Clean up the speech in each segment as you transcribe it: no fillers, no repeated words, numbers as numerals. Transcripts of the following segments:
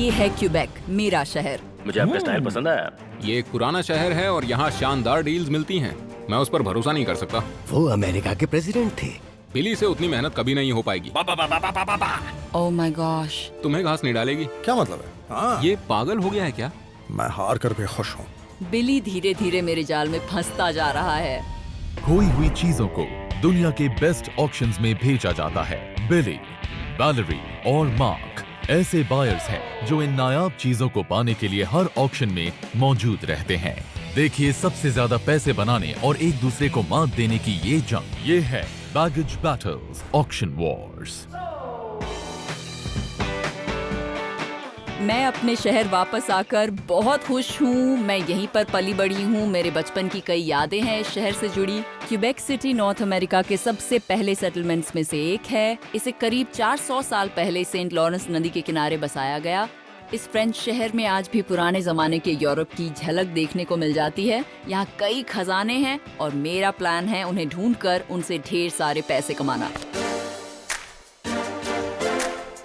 ये है क्यूबेक, मेरा शहर। मुझे आपका स्टाइल पसंद आया। ये एक पुराना शहर है और यहाँ शानदार डील्स मिलती हैं। मैं उस पर भरोसा नहीं कर सकता। वो अमेरिका के प्रेसिडेंट थे। बिली से उतनी मेहनत कभी नहीं हो पाएगी। Oh my gosh. तुम्हें घास नहीं डालेगी। क्या मतलब है? हाँ। ये पागल हो गया है क्या? मैं हार कर भी खुश हूँ। बिली धीरे धीरे मेरे जाल में फंसता जा रहा है। खोई हुई चीजों को दुनिया के बेस्ट ऑक्शंस में भेजा जाता है। बिली, वैलेरी और मार्क ऐसे बायर्स हैं जो इन नायाब चीजों को पाने के लिए हर ऑक्शन में मौजूद रहते हैं। देखिए सबसे ज्यादा पैसे बनाने और एक दूसरे को मात देने की ये जंग। ये है बैगेज बैटल्स ऑक्शन वॉर्स। मैं अपने शहर वापस आकर बहुत खुश हूँ। मैं यहीं पर पली बड़ी हूँ। मेरे बचपन की कई यादें हैं इस शहर से जुड़ी। क्यूबेक सिटी नॉर्थ अमेरिका के सबसे पहले सेटलमेंट्स में से एक है। इसे करीब 400 साल पहले सेंट लॉरेंस नदी के किनारे बसाया गया। इस फ्रेंच शहर में आज भी पुराने जमाने के यूरोप की झलक देखने को मिल जाती है। यहाँ कई खजाने हैं और मेरा प्लान है उन्हें ढूंढकर उनसे ढेर सारे पैसे कमाना।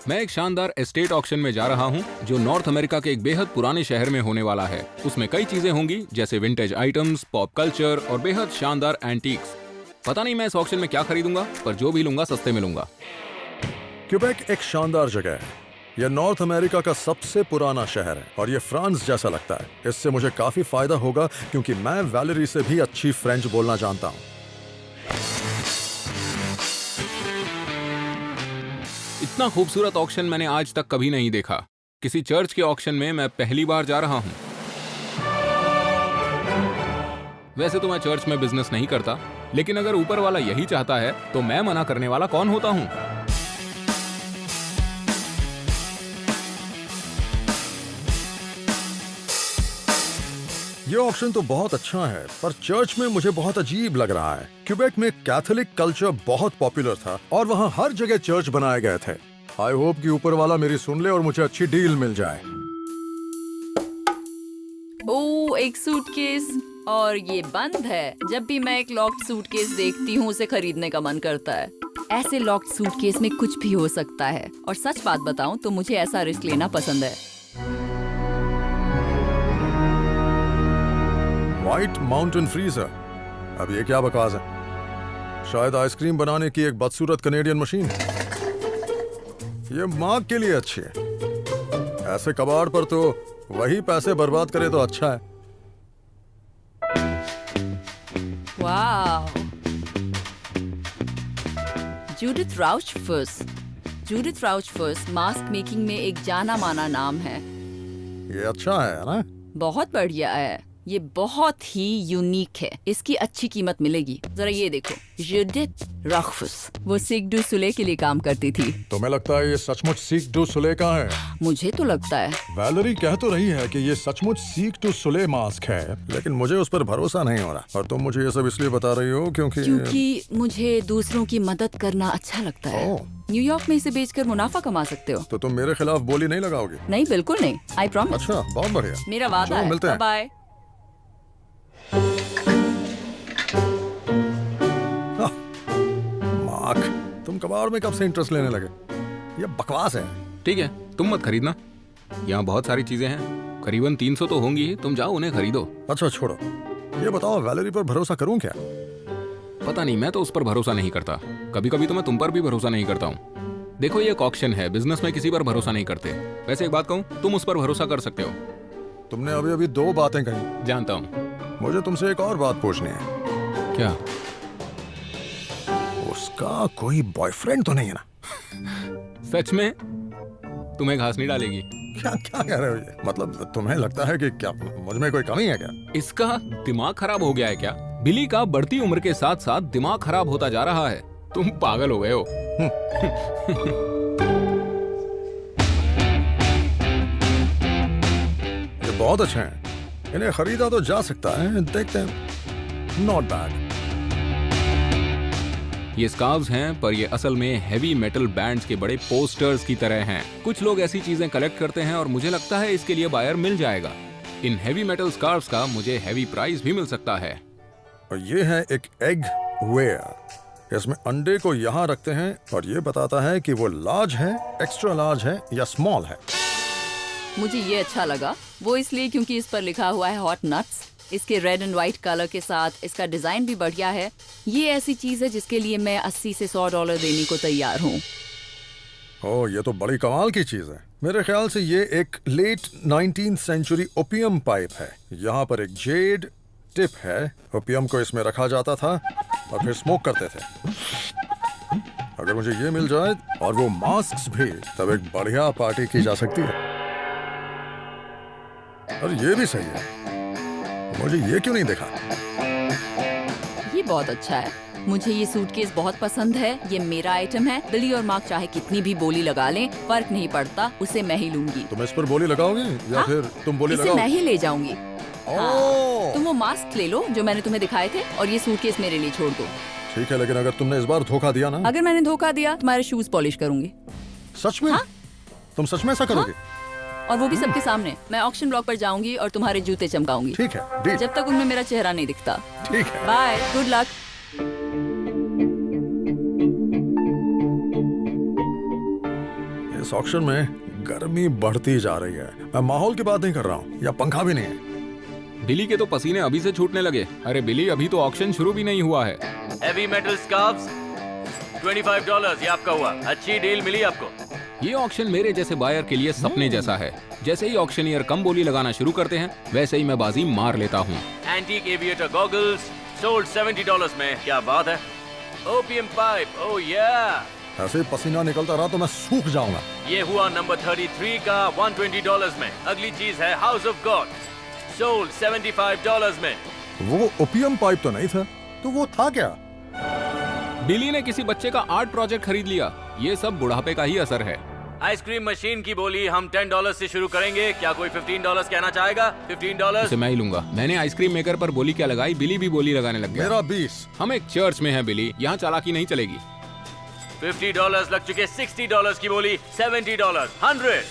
मैं एक शानदार एस्टेट ऑक्शन में जा रहा हूँ जो नॉर्थ अमेरिका के एक बेहद पुराने शहर में होने वाला है। उसमें कई चीजें होंगी जैसे विंटेज आइटम्स, पॉप कल्चर और बेहद शानदार एंटीक्स। पता नहीं मैं इस ऑक्शन में क्या खरीदूंगा, पर जो भी लूंगा सस्ते में लूंगा। क्यूबेक एक शानदार जगह है। यह नॉर्थ अमेरिका का सबसे पुराना शहर है और यह फ्रांस जैसा लगता है। इससे मुझे काफी फायदा होगा क्योंकि मैं वैलेरी से भी अच्छी फ्रेंच बोलना जानता हूँ। इतना खूबसूरत ऑक्शन मैंने आज तक कभी नहीं देखा। किसी चर्च के ऑक्शन में मैं पहली बार जा रहा हूँ। वैसे तो मैं चर्च में बिजनेस नहीं करता, लेकिन अगर ऊपर वाला यही चाहता है तो मैं मना करने वाला कौन होता हूँ। ये ऑप्शन तो बहुत अच्छा है, पर चर्च में मुझे बहुत अजीब लग रहा है। क्यूबेक में कैथोलिक कल्चर बहुत पॉपुलर था और वहाँ हर जगह चर्च बनाए गए थे। आई होप कि ऊपर वाला मेरी सुन ले और मुझे अच्छी डील मिल जाए। ओह, एक सूटकेस और ये बंद है। जब भी मैं एक लॉक्ड सूटकेस देखती हूँ उसे खरीदने का मन करता है। ऐसे लॉक्ड सूटकेस में कुछ भी हो सकता है और सच बात बताऊं तो मुझे ऐसा रिस्क लेना पसंद है। व्हाइट माउंटेन फ्रीजर, अब ये क्या बकवास है? शायद आइसक्रीम बनाने की एक बदसूरत कनेडियन मशीन। ये मार्क के लिए अच्छी है। ऐसे कबाड़ पर तो वही पैसे बर्बाद करे तो अच्छा है। वाह, जूडिथ राउचफस। जूडिथ राउचफस मास्क मेकिंग में एक जाना माना नाम है। ये अच्छा है ना? बहुत बढ़िया है। ये बहुत ही यूनिक है। इसकी अच्छी कीमत मिलेगी। जरा ये देखो, जूडिथ राउचफस वो सिक डू सुले के लिए काम करती थी। तुम्हें लगता है ये सचमुच सीक डू सुले का है? मुझे तो लगता है। वैलेरी कह तो रही है कि ये सचमुच सीक टू सुले मास्क है, लेकिन मुझे उस पर भरोसा नहीं हो रहा। और तुम मुझे ये सब इसलिए बता रही हो क्योंकि मुझे दूसरों की मदद करना अच्छा लगता है। न्यूयॉर्क में इसे बेचकर मुनाफा कमा सकते हो। तो तुम मेरे खिलाफ बोली नहीं लगाओगी? नहीं, बिल्कुल नहीं। I promise. अच्छा, बहुत बढ़िया। मेरा वादा है। मिलते हैं। बाय। मार्क, तुम कबाड़ में कब से इंटरेस्ट लेने लगे? ये बकवास है। ठीक है, तुम मत खरीदना। यहाँ बहुत सारी चीजें हैं, करीबन 300 तो होंगी। तुम जाओ उन्हें खरीदो। अच्छा छोड़ो, ये बताओ वैलेरी पर भरोसा करूं क्या? पता नहीं, मैं तो उस पर भरोसा नहीं करता। कभी कभी तो मैं तुम पर भी भरोसा नहीं करता हूँ। देखो ये एक ऑक्शन है, बिजनेस में किसी पर भरोसा नहीं करते। वैसे एक बात कहूँ, तुम उस पर भरोसा कर सकते हो। तुमने अभी अभी 2 बातें कही। जानता हूँ। मुझे तुमसे एक और बात पूछनी है। क्या? उसका कोई बॉयफ्रेंड तो नहीं है ना? सच में? तुम्हें घास नहीं डालेगी? क्या क्या कह रहे हो ये? मतलब तुम्हें लगता है कि क्या मुझ में कोई कमी है क्या? इसका दिमाग खराब हो गया है क्या? बिली का बढ़ती उम्र के साथ साथ दिमाग खराब होता जा रहा है। तुम पागल हो गए हो। ये बहुत अच्छे हैं, इन्हें खरीदा तो जा सकता है। देखते हैं। Not bad. ये स्कार्व्स हैं, पर ये असल में हेवी मेटल बैंड्स के बड़े पोस्टर्स की तरह हैं। कुछ लोग ऐसी चीजें कलेक्ट करते हैं और मुझे लगता है इसके लिए बायर मिल जाएगा। इन हेवी मेटल स्कार्व्स का मुझे हेवी प्राइस भी मिल सकता है। और ये है एक एग वेयर। इसमें अंडे को यहाँ रखते हैं और ये बताता है कि वो लार्ज है, एक्स्ट्रा लार्ज है या स्मॉल है। मुझे ये अच्छा लगा, वो इसलिए क्योंकि इस पर लिखा हुआ है हॉट नट्स। इसके रेड एंड व्हाइट कलर के साथ इसका डिजाइन भी बढ़िया है। ये ऐसी चीज है जिसके लिए मैं 80 से $100 देने को तैयार हूँ। ओह, ये तो बड़ी कमाल की चीज है। मेरे ख्याल से ये एक late 19th century opium pipe है। यहाँ पर एक जेड टिप है। ओपियम को इसमें रखा जाता था और फिर स्मोक करते थे। अगर मुझे ये मिल जाए और वो मास्क भी, तब एक बढ़िया पार्टी की जा सकती है। और ये भी सही है, मुझे ये क्यों नहीं देखा? ये बहुत अच्छा है। मुझे ये सूटकेस बहुत पसंद है। ये मेरा आइटम है। बिली और मार्क चाहे कितनी भी बोली लगा लें, फर्क नहीं पड़ता, उसे मैं ही लूंगी। तुम इस पर बोली लगाओगे या हाँ? फिर तुम बोली इसे लगाओगे? मैं ही ले जाऊंगी। ओह, तुम वो मास्क ले लो जो मैंने तुम्हें दिखाए थे और ये सूटकेस मेरे लिए छोड़ दो। ठीक है, लेकिन अगर तुमने इस बार धोखा दिया ना। अगर मैंने धोखा दिया, तुम्हारे शूज पॉलिश करूंगी। सच में? हाँ? तुम सच में ऐसा करोगे? और वो भी सबके सामने। मैं ऑक्शन ब्लॉक पर जाऊंगी और तुम्हारे जूते चमकाऊंगी, ठीक है, डील। जब तक उनमें मेरा चेहरा नहीं दिखता। ठीक है। Bye, good luck. इस ऑक्शन में गर्मी बढ़ती जा रही है। मैं माहौल की बात नहीं कर रहा हूँ, या पंखा भी नहीं है। बिली के तो पसीने अभी से छूटने लगे। अरे बिली, अभी तो ऑक्शन शुरू भी नहीं हुआ है। हेवी मेटल स्कार्फ्स $25 ये आपका हुआ। अच्छी डील मिली आपको। ये ऑक्शन मेरे जैसे बायर के लिए सपने जैसा है। जैसे ही ऑक्शनियर कम बोली लगाना शुरू करते हैं, वैसे ही मैं बाजी मार लेता हूँ। एंटीक एविएटर गॉगल्स सोल्ड $70 में। क्या बात है। ओपियम पाइप, ओह या। ऐसे ही पसीना निकलता रहा तो मैं सूख जाऊंगा। ये हुआ नंबर 33 का $120 में। अगली चीज है हाउस ऑफ गॉड, सोल्ड $75 में। वो ओपियम पाइप तो नहीं था, तो वो था क्या? बिली ने किसी बच्चे का आर्ट प्रोजेक्ट खरीद लिया। ये सब बुढ़ापे का ही असर है। आइसक्रीम मशीन की बोली हम $10 से शुरू करेंगे। क्या कोई $15 कहना चाहेगा? $15। इसे मैं ही लूंगा। मैंने आइसक्रीम मेकर पर बोली क्या लगाई, बिली भी बोली लगाने लग गया। मेरा 20। हम एक चर्च में हैं बिली, यहाँ चालाकी नहीं चलेगी। $50 लग चुके। $60 की बोली। $70, 100।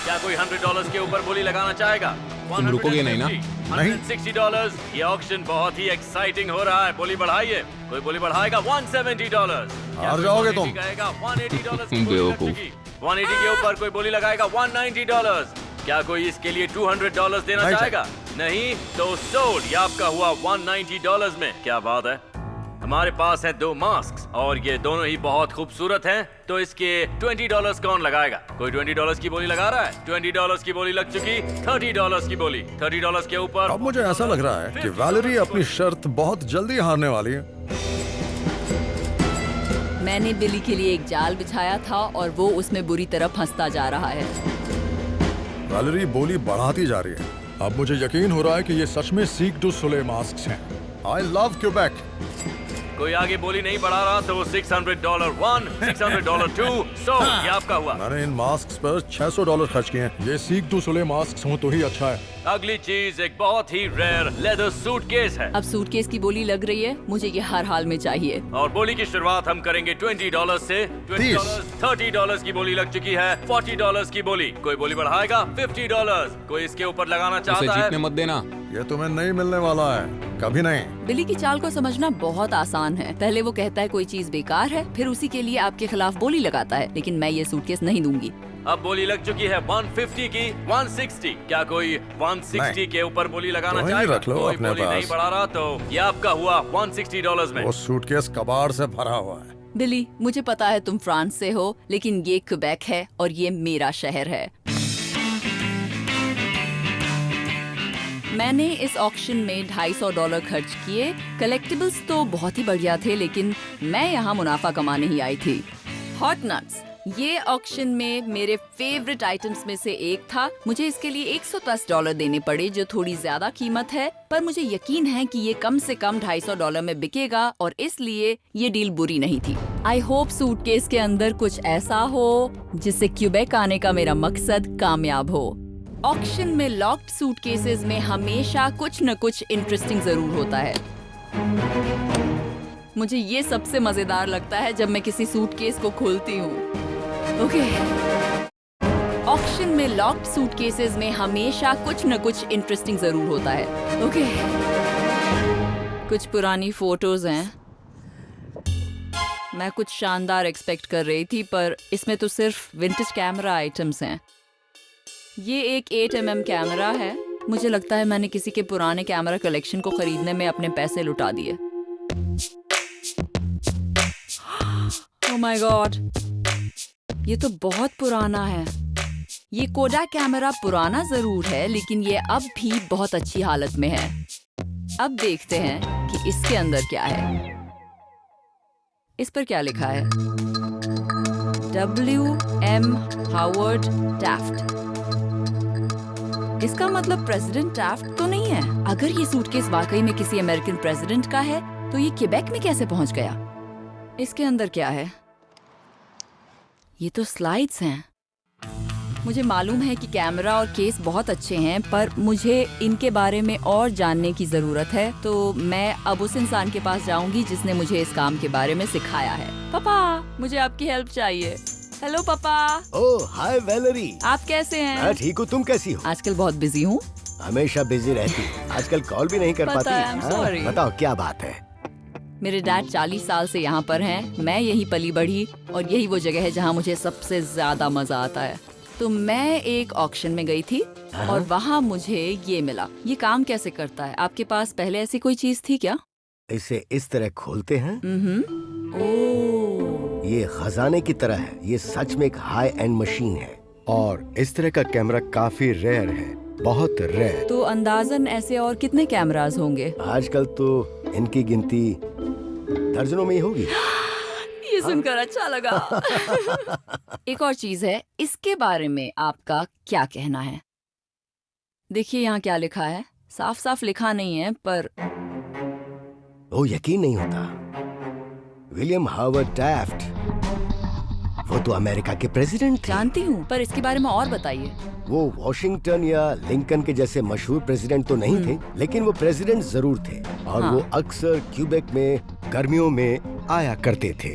क्या कोई $100 के ऊपर बोली लगाना चाहेगा? तुम रुकोगे नहीं ना? नहीं। $160। ये ऑक्शन बहुत ही एक्साइटिंग हो रहा है। बोली बढ़ाइए। कोई बोली बढ़ाएगा? $170। हार जाओगे तुम। $180 की बोली लग बेवकूफ। चुकी। 180 के ऊपर कोई बोली लगाएगा? $190। क्या कोई इसके लिए $200 देना नहीं चाहेगा? नहीं तो सोल्ड। ये आपका हुआ $190 में। क्या बात है। हमारे पास है 2 मास्क और ये दोनों ही बहुत खूबसूरत हैं। तो इसके $20 कौन लगाएगा? कोई $20 की बोली लगा रहा है? $20 की बोली लग चुकी। $30 की बोली। $30 के ऊपर। अब मुझे ऐसा लग रहा है कि वैलेरी अपनी शर्त बहुत जल्दी हारने वाली है। मैंने बिली के लिए एक जाल बिछाया था और वो उसमें बुरी तरह फंसता जा रहा है। वैलेरी बोली बढ़ाती जा रही है। अब मुझे यकीन हो रहा है कि ये सच में सीक डू सोले मास्क हैं। I love Quebec. कोई आगे बोली नहीं बढ़ा रहा तो $600 1, $600 2, ये आपका हुआ। मैंने इन मास्क पर $600 खर्च किए हैं। ये सीक डू सोले मास्क हो तो ही अच्छा है। अगली चीज एक बहुत ही रेयर लेदर सूटकेस है। अब सूटकेस की बोली लग रही है। मुझे ये हर हाल में चाहिए। और बोली की शुरुआत हम करेंगे $20 से। $20, $30 की बोली लग चुकी है। $40 की बोली। कोई बोली बढ़ाएगा? $50। कोई इसके ऊपर लगाना उसे चाहता है? जीतने मत देना। ये तुम्हें नहीं मिलने वाला है, कभी नहीं। बिली की चाल को समझना बहुत आसान है। पहले वो कहता है कोई चीज बेकार है, फिर उसी के लिए आपके खिलाफ बोली लगाता है। लेकिन मैं ये सूटकेस नहीं दूंगी। अब बोली लग चुकी है 150 की। 160। क्या कोई 160 नहीं। के ऊपर बोली लगाना कोई चाहेगा? रख लो कोई अपने बोली नहीं पास। बढ़ा रहा तो ये आपका हुआ $160 में। वो सूटकेस कबाड़ से भरा हुआ है। बिली, मुझे पता है तुम फ्रांस से हो, लेकिन ये क्वेबेक है और ये मेरा शहर है। मैंने इस ऑक्शन में $250 खर्च किए। कलेक्टिबल्स तो बहुत ही बढ़िया थे, लेकिन मैं यहाँ मुनाफा कमाने ही आई थी। हॉट नट्स, ये ऑक्शन में मेरे फेवरेट आइटम्स में से एक था। मुझे इसके लिए $110 देने पड़े, जो थोड़ी ज्यादा कीमत है, पर मुझे यकीन है कि ये कम से कम $250 में बिकेगा और इसलिए ये डील बुरी नहीं थी। आई होप सूटकेस के अंदर कुछ ऐसा हो जिससे क्यूबेक आने का मेरा मकसद कामयाब हो। ऑक्शन में लॉक्ड सूटकेसेस में हमेशा कुछ न कुछ इंटरेस्टिंग जरूर होता है। मुझे ये सबसे मजेदार लगता है जब मैं किसी सूटकेस को खोलती हूँ। ओके। ऑक्शन में लॉक्ड सूटकेसेस में हमेशा कुछ न कुछ इंटरेस्टिंग जरूर होता है। ओके। कुछ पुरानी फोटोज हैं। मैं कुछ शानदार एक्सपेक्ट कर रही थी, पर इसमें तो सिर्फ विंटेज कैमरा आइटम्स हैं। ये एक 8mm कैमरा है। मुझे लगता है मैंने किसी के पुराने कैमरा कलेक्शन को खरीदने में अपने पैसे लुटा दिए। ओह माय गॉड, ये तो बहुत पुराना है। ये कोडाक कैमरा पुराना जरूर है, लेकिन ये अब भी बहुत अच्छी हालत में है। अब देखते हैं कि इसके अंदर क्या है। इस पर क्या लिखा है? W.M. Howard Taft. इसका मतलब प्रेसिडेंट टैफ्ट तो नहीं है। अगर ये सूटकेस वाकई में किसी अमेरिकन प्रेसिडेंट का है तो ये क्वेबेक में कैसे पहुंच गया? इसके अंदर क्या है? ये तो स्लाइड्स हैं। मुझे मालूम है कि कैमरा और केस बहुत अच्छे हैं, पर मुझे इनके बारे में और जानने की जरूरत है। तो मैं अब उस इंसान के पास जाऊंगी जिसने मुझे इस काम के बारे में सिखाया है। पापा, मुझे आपकी हेल्प चाहिए। हेलो पापा। ओह हाय वैलेरी। आप कैसे हैं? मैं ठीक हूँ, तुम कैसी हो? आजकल बहुत बिजी हूँ। हमेशा बिजी रहती हो। आजकल कॉल भी नहीं कर पता पाती। है, I'm sorry। बताओ क्या बात है? मेरे डैड 40 साल से यहाँ पर हैं। मैं यहीं पली बढ़ी और यही वो जगह है जहाँ मुझे सबसे ज्यादा मजा आता है। तो मैं एक ऑक्शन में गई थी और वहाँ मुझे ये मिला। ये काम कैसे करता है? आपके पास पहले ऐसी कोई चीज थी क्या? इसे इस तरह खोलते हैं। ओह, ये खजाने की तरह है। ये सच में एक हाई एंड मशीन है और इस तरह का कैमरा काफी रेयर है, बहुत रेयर। तो अंदाजन ऐसे और कितने कैमरास होंगे? आजकल तो इनकी गिनती दर्जनों में ही होगी। ये सुनकर अच्छा लगा। एक और चीज है, इसके बारे में आपका क्या कहना है? देखिए यहाँ क्या लिखा है। साफ साफ लिखा नहीं है, पर वो यकीन नहीं होता। विलियम हावर्ड टैफ्ट, वो तो अमेरिका के प्रेसिडेंट थे। जानती हूँ, पर इसके बारे में और बताइए। वो वॉशिंगटन या लिंकन के जैसे मशहूर प्रेसिडेंट तो नहीं थे, लेकिन वो प्रेसिडेंट जरूर थे और हाँ। वो अक्सर क्यूबेक में गर्मियों में आया करते थे।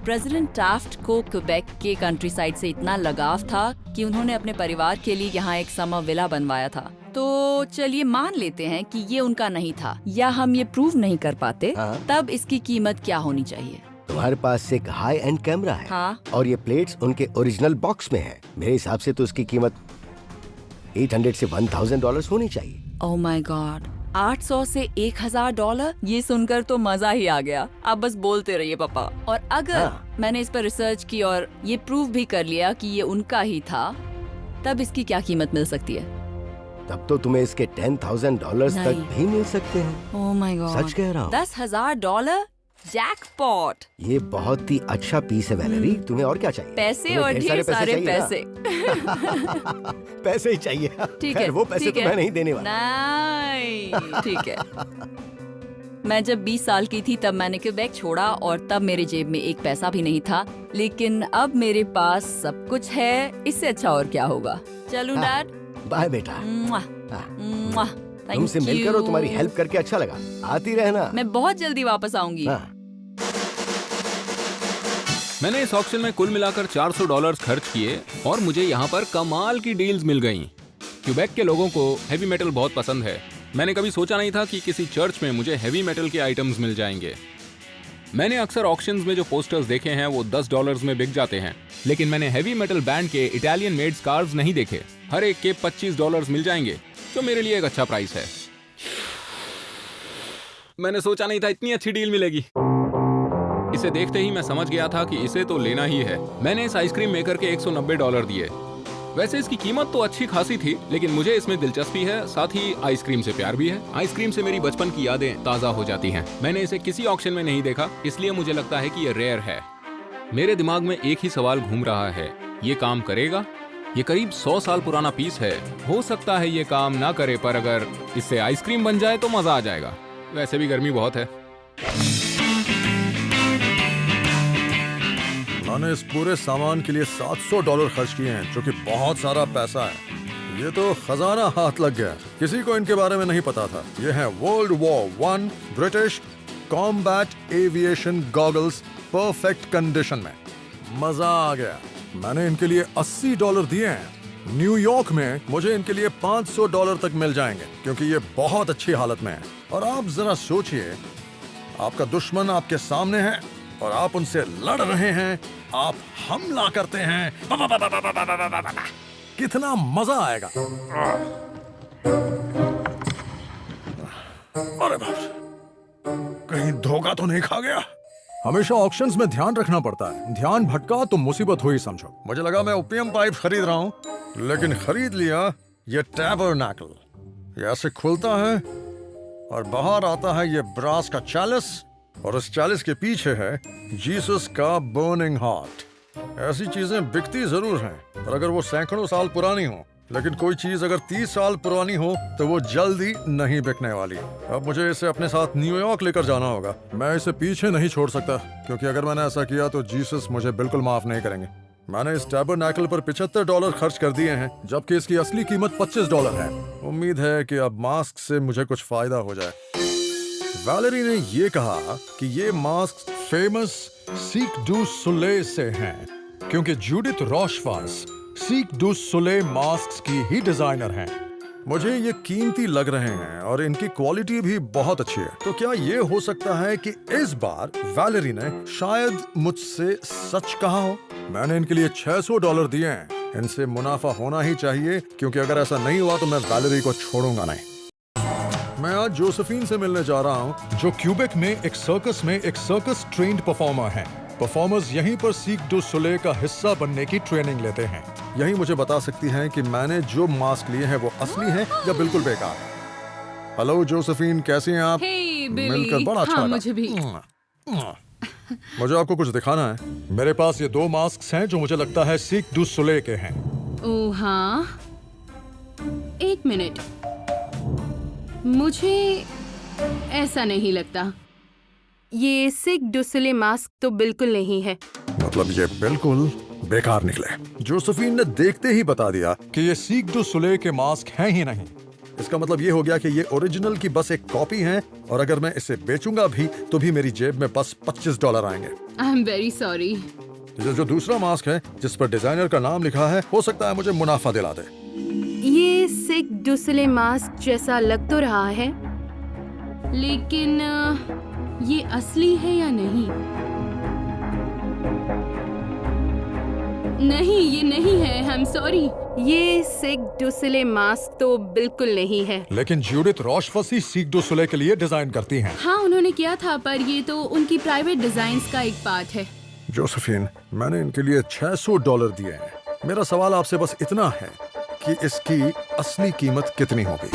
प्रेसिडेंट टैफ्ट को क्वेबेक के कंट्री साइड से इतना लगाव था कि उन्होंने अपने परिवार के लिए यहाँ एक समर विला बनवाया था। तो चलिए मान लेते हैं कि ये उनका नहीं था, या हम ये प्रूव नहीं कर पाते। हाँ। तब इसकी कीमत क्या होनी चाहिए? तुम्हारे पास एक हाई एंड कैमरा है। हाँ। और ये प्लेट्स उनके ओरिजिनल बॉक्स में है। मेरे हिसाब से तो उसकी कीमत $800 से $1,000 होनी चाहिए। ओह माय गॉड, 800 से $1,000? ये सुनकर तो मजा ही आ गया। आप बस बोलते रहिए पापा। और अगर हाँ। मैंने इस पर रिसर्च की और ये प्रूव भी कर लिया कि ये उनका ही था, तब इसकी क्या कीमत मिल सकती है? तब तो तुम्हें इसके $10,000 तक नहीं। भी मिल सकते हैं। ओह माय गॉड, सच कह रहा हूँ। $10,000? जैकपॉट। ये बहुत ही अच्छा पीस है वैलेरी। तुम्हें और क्या चाहिए? पैसे तुम्हें और ढेर सारे चाहिए ना? पैसे। पैसे ही चाहिए। ठीक खैर, है, वो पैसे ठीक तो है। मैं नहीं देने वाला। नहीं, ठीक है। मैं जब 20 साल की थी तब मैंने क्वेबेक छोड़ा और तब मेरे जेब में एक पैसा भी नहीं था, लेकिन अब मेरे पास सब कुछ है। इससे अच्छा और क्या होगा? चलूं डैड? बाय बेटा। मुआ, हाँ। मुआ, thank तुमसे मिलकर और you। तुम्हारी हेल्प करके अच्छा लगा। आती रहना। मैं बहुत जल्दी वापस आऊंगी। हाँ। मैंने इस ऑक्शन में कुल मिलाकर $400 खर्च किए और मुझे यहाँ पर कमाल की डील्स मिल गईं। क्यूबेक के लोगों को हैवी मेटल बहुत पसंद है। मैंने कभी सोचा नहीं था कि किसी चर्च में मुझे हैवी मेटल के आइटम्स मिल जाएंगे। मैंने अक्सर ऑक्शंस में जो पोस्टर्स देखे हैं वो $10 में बिक जाते हैं, लेकिन मैंने हैवी मेटल बैंड के इटालियन मेड स्कार्व्स नहीं देखे। हर एक के $25 मिल जाएंगे, जो मेरे लिए एक अच्छा प्राइस है। मैंने सोचा नहीं था इतनी अच्छी डील मिलेगी। इसे देखते ही मैं समझ गया था कि इसे तो लेना ही है। मैंने इस आइसक्रीम मेकर के $190 दिए। वैसे इसकी कीमत तो अच्छी खासी थी, लेकिन मुझे इसमें दिलचस्पी है, साथ ही आइसक्रीम से प्यार भी है। आइसक्रीम से मेरी बचपन की यादें ताज़ा हो जाती हैं। मैंने इसे किसी ऑक्शन में नहीं देखा, इसलिए मुझे लगता है कि ये रेयर है। मेरे दिमाग में एक ही सवाल घूम रहा है, ये काम करेगा? ये करीब 100 साल पुराना पीस है। हो सकता है ये काम ना करे, पर अगर इससे आइसक्रीम बन जाए तो मजा आ जाएगा। वैसे भी गर्मी बहुत है। मैंने इस पूरे सामान के लिए $700 खर्च किए हैं, जो कि बहुत सारा पैसा है। ये तो खजाना हाथ लग गया। किसी को इनके बारे में नहीं पता था। ये है World War I British combat aviation goggles, perfect condition में। मजा आ गया। मैंने इनके लिए $80 दिए हैं। न्यूयॉर्क में मुझे इनके लिए $500 तक मिल जाएंगे, क्योंकि ये बहुत अच्छी हालत में है। और आप जरा सोचिए, आपका दुश्मन आपके सामने है और आप उनसे लड़ रहे हैं। आप हमला करते हैं कितना मजा आएगा। अरे बाप रे, कहीं धोखा तो नहीं खा गया। हमेशा ऑक्शंस में ध्यान रखना पड़ता है, ध्यान भटका तो मुसीबत हुई समझो। मुझे लगा मैं ओपीएम पाइप खरीद रहा हूं, लेकिन खरीद लिया ये टैबरनैकल। ये ऐसे खुलता है और बाहर आता है ये ब्रास का चैलिस, और उस चैलिस के पीछे है जीसस का बर्निंग हार्ट। ऐसी चीजें बिकती जरूर हैं, पर अगर वो सैकड़ों साल पुरानी हो, लेकिन कोई चीज अगर 30 साल पुरानी हो तो वो जल्दी नहीं बिकने वाली। अब मुझे इसे अपने साथ न्यूयॉर्क लेकर जाना होगा। मैं इसे पीछे नहीं छोड़ सकता, क्योंकि अगर मैंने ऐसा किया तो जीसस मुझे बिल्कुल माफ नहीं करेंगे। मैंने इस टैबरनैकल पर $75 खर्च कर दिए हैं, जबकि इसकी असली कीमत $25 है। उम्मीद है कि अब मास्क से मुझे कुछ फायदा हो जाए। वैलेरी ने ये कहा कि ये मास्क फेमस सीक डू सोलेल से हैं, क्योंकि जूडिथ रॉशवास सीक डू सोलेल मास्क की ही डिजाइनर हैं। मुझे ये कीमती लग रहे हैं और इनकी क्वालिटी भी बहुत अच्छी है। तो क्या ये हो सकता है कि इस बार वैलेरी ने शायद मुझसे सच कहा हो? मैंने इनके लिए $600 दिए हैं। इनसे मुनाफा होना ही चाहिए, क्योंकि अगर ऐसा नहीं हुआ तो मैं वैलेरी को छोड़ूंगा नहीं। मैं आज जोसेफिन से मिलने जा रहा हूँ, जो क्यूबेक में एक सर्कस ट्रेन्ड परफॉर्मर है। परफॉर्मर्स यहीं पर सीक डू सोलेल का हिस्सा बनने की ट्रेनिंग लेते हैं। यही मुझे बता सकती हैं कि मैंने जो मास्क लिए हैं वो असली हैं या बिल्कुल बेकार। हेलो जोसेफिन, कैसी हैं आप? Hey, Billy. मिलकर बड़ा अच्छा हाँ, लगा। मुझे भी। मुझे आपको कुछ दिखाना है। मेरे पास ये 2 मास्क हैं जो मुझे लगता है सीक डू सोलेल के हैं। ओह हाँ, 1 मिनट, मुझे ऐसा नहीं लगता। ये सिक डू सोलेल मास्क तो बिल्कुल नहीं है। मतलब ये बिल्कुल बेकार निकले। जोसेफिन ने देखते ही बता दिया कि ये सीक डू सोलेल के मास्क हैं ही नहीं। इसका मतलब ये हो गया कि ये ओरिजिनल की बस एक कॉपी है, और अगर मैं इसे बेचूंगा भी तो भी मेरी जेब में बस $25 आएंगे। I am very sorry. ये जो दूसरा मास्क है जिस पर डिजाइनर का नाम लिखा है, हो सकता है मुझे मुनाफा दिला दे। ये सिक डू सोलेल मास्क जैसा लग तो रहा है, लेकिन ये असली है या नहीं? नहीं, ये नहीं है। I am sorry. ये सिक डू सोलेल मास्क तो बिल्कुल नहीं है। लेकिन जूडिथ रॉशवास ही सीक डू सोलेल के लिए डिजाइन करती हैं। हाँ, उन्होंने किया था, पर ये तो उनकी प्राइवेट डिजाइन्स का एक पार्ट है। जोसेफिन, मैंने इनके लिए $600 दिए हैं। मेरा सवाल आपसे बस इतना है कि इसकी असली कीमत कितनी होगी?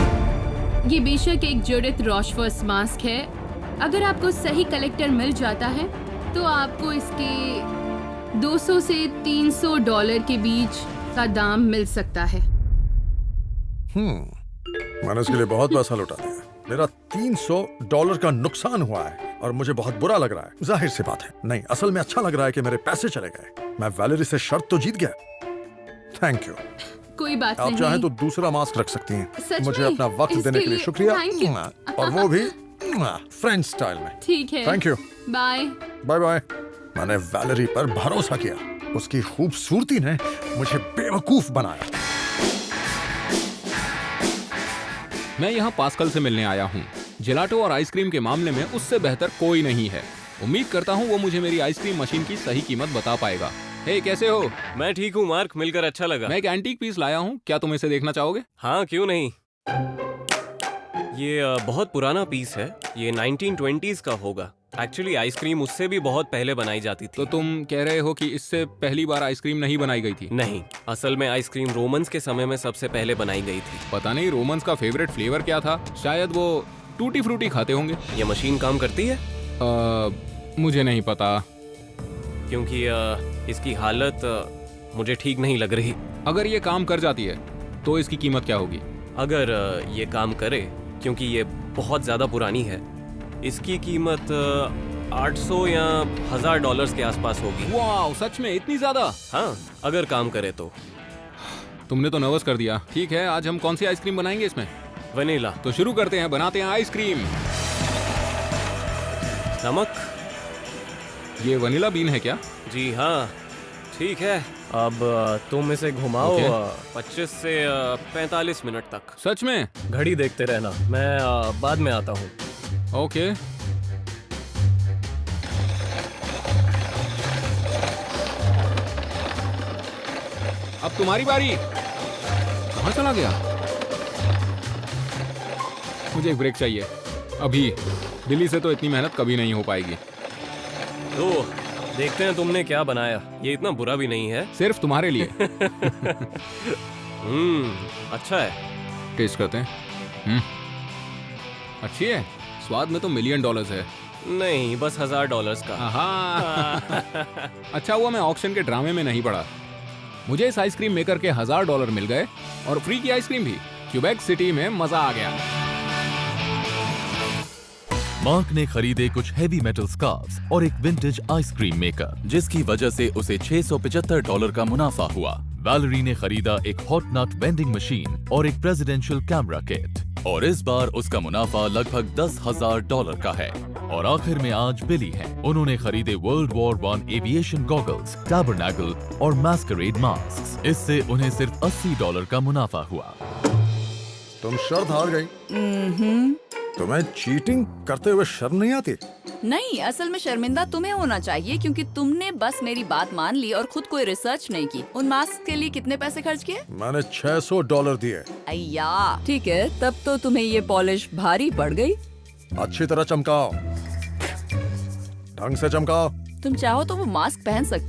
ये बेशक एक जूडिथ रॉशवास मास्क है। अगर आपको सही कलेक्टर मिल जाता है तो आपको इसके $200 से $300 के बीच का दाम मिल सकता है। मैंने इसके लिए बहुत पैसा लौटा दिया। मेरा $300 का नुकसान हुआ है और मुझे बहुत बुरा लग रहा है। जाहिर सी बात है, नहीं, असल में अच्छा लग रहा है कि मेरे पैसे चले गए। मैं वैलेरी से शर्त तो जीत गया। Thank you. कोई बात आप नहीं। चाहें तो दूसरा मास्क रख सकती हैं। सच मुझे में? अपना वक्त इसके देने के लिए लिए शुक्रिया। thank you। और वो भी फ्रेंच स्टाइल में। ठीक है। Thank you. Bye. Bye bye. मैंने वैलेरी पर भरोसा किया। उसकी खूबसूरती ने मुझे बेवकूफ बनाया। मैं यहाँ पास्कल से मिलने आया हूँ। जेलाटो और आइसक्रीम के मामले में उससे बेहतर कोई नहीं है। उम्मीद करता हूँ वो मुझे मेरी आइसक्रीम मशीन की सही कीमत बता पाएगा। हे, कैसे हो? मैं ठीक हूँ मार्क, मिलकर अच्छा लगा। मैं एक एंटीक पीस लाया हूँ, क्या तुम इसे देखना चाहोगे? हाँ, क्यों नहीं। ये बहुत पुराना पीस है। ये 1920s का होगा। एक्चुअली आइसक्रीम उससे भी बहुत पहले बनाई जाती थी। तो तुम कह रहे हो कि इससे पहली बार आइसक्रीम नहीं बनाई गई थी? नहीं, असल में आइसक्रीम रोमन्स के समय में सबसे पहले बनाई गई थी। पता नहीं रोमन्स का फेवरेट फ्लेवर क्या था। शायद वो टूटी फ्रूटी खाते होंगे। ये मशीन काम करती है? मुझे नहीं पता, क्योंकि इसकी हालत मुझे ठीक नहीं लग रही। अगर ये काम कर जाती है तो इसकी कीमत क्या होगी? अगर ये काम करे, क्योंकि ये बहुत ज्यादा पुरानी है, इसकी कीमत 800 या $1000 के आसपास होगी। वाह, सच में इतनी ज्यादा? हाँ, अगर काम करे तो। तुमने तो नर्वस कर दिया। ठीक है, आज हम कौन सी आइसक्रीम बनाएंगे इसमें? वनीला। तो शुरू करते हैं, बनाते हैं आइसक्रीम। नमक? ये वनीला बीन है क्या? जी हाँ, ठीक है। अब तुम इसे घुमाओ 25 से 45 मिनट तक। सच में? घड़ी देखते रहना, मैं बाद में आता हूँ। ओके। अब तुम्हारी बारी। कहाँ चला गया? मुझे एक ब्रेक चाहिए अभी। बिली से तो इतनी मेहनत कभी नहीं हो पाएगी। तो देखते हैं तुमने क्या बनाया। ये इतना बुरा भी नहीं है। सिर्फ तुम्हारे लिए। अच्छा है। टेस्ट करते हैं। अच्छी है। स्वाद में तो $1,000,000 है। नहीं, बस $1000 का। आहा। अच्छा हुआ मैं ऑक्शन के ड्रामे में नहीं पड़ा। मुझे इस आइसक्रीम मेकर के $1000 मिल गए और फ्री की आइसक्रीम भी। क्यूबेक सिटी में मजा आ गया। मार्क ने खरीदे कुछ हेवी मेटल स्कार्फ्स और एक विंटेज आइसक्रीम मेकर, जिसकी वजह से उसे $675 का मुनाफा हुआ। वैलेरी ने खरीदा एक हॉट नट वेंडिंग मशीन और एक प्रेसिडेंशियल कैमरा किट, और इस बार उसका मुनाफा लगभग $10,000 का है। और आखिर में आज बिली हैं। उन्होंने खरीदे world war I aviation goggles, tabernacle और मैस्करेड मास्क। इससे उन्हें सिर्फ $80 का मुनाफा हुआ। तुम शर्त हार गई। तुम्हें चीटिंग करते हुए शर्म नहीं आती? नहीं, असल में शर्मिंदा तुम्हें होना चाहिए क्योंकि तुमने बस मेरी बात मान ली और खुद कोई रिसर्च नहीं की। उन मास्क के लिए कितने पैसे खर्च किए? मैंने $600 दिए। अय्या, ठीक है, तब तो तुम्हें ये पॉलिश भारी पड़ गई। अच्छी तरह चमकाओ, ढंग से चमकाओ। तुम चाहो तो वो मास्क पहन सकते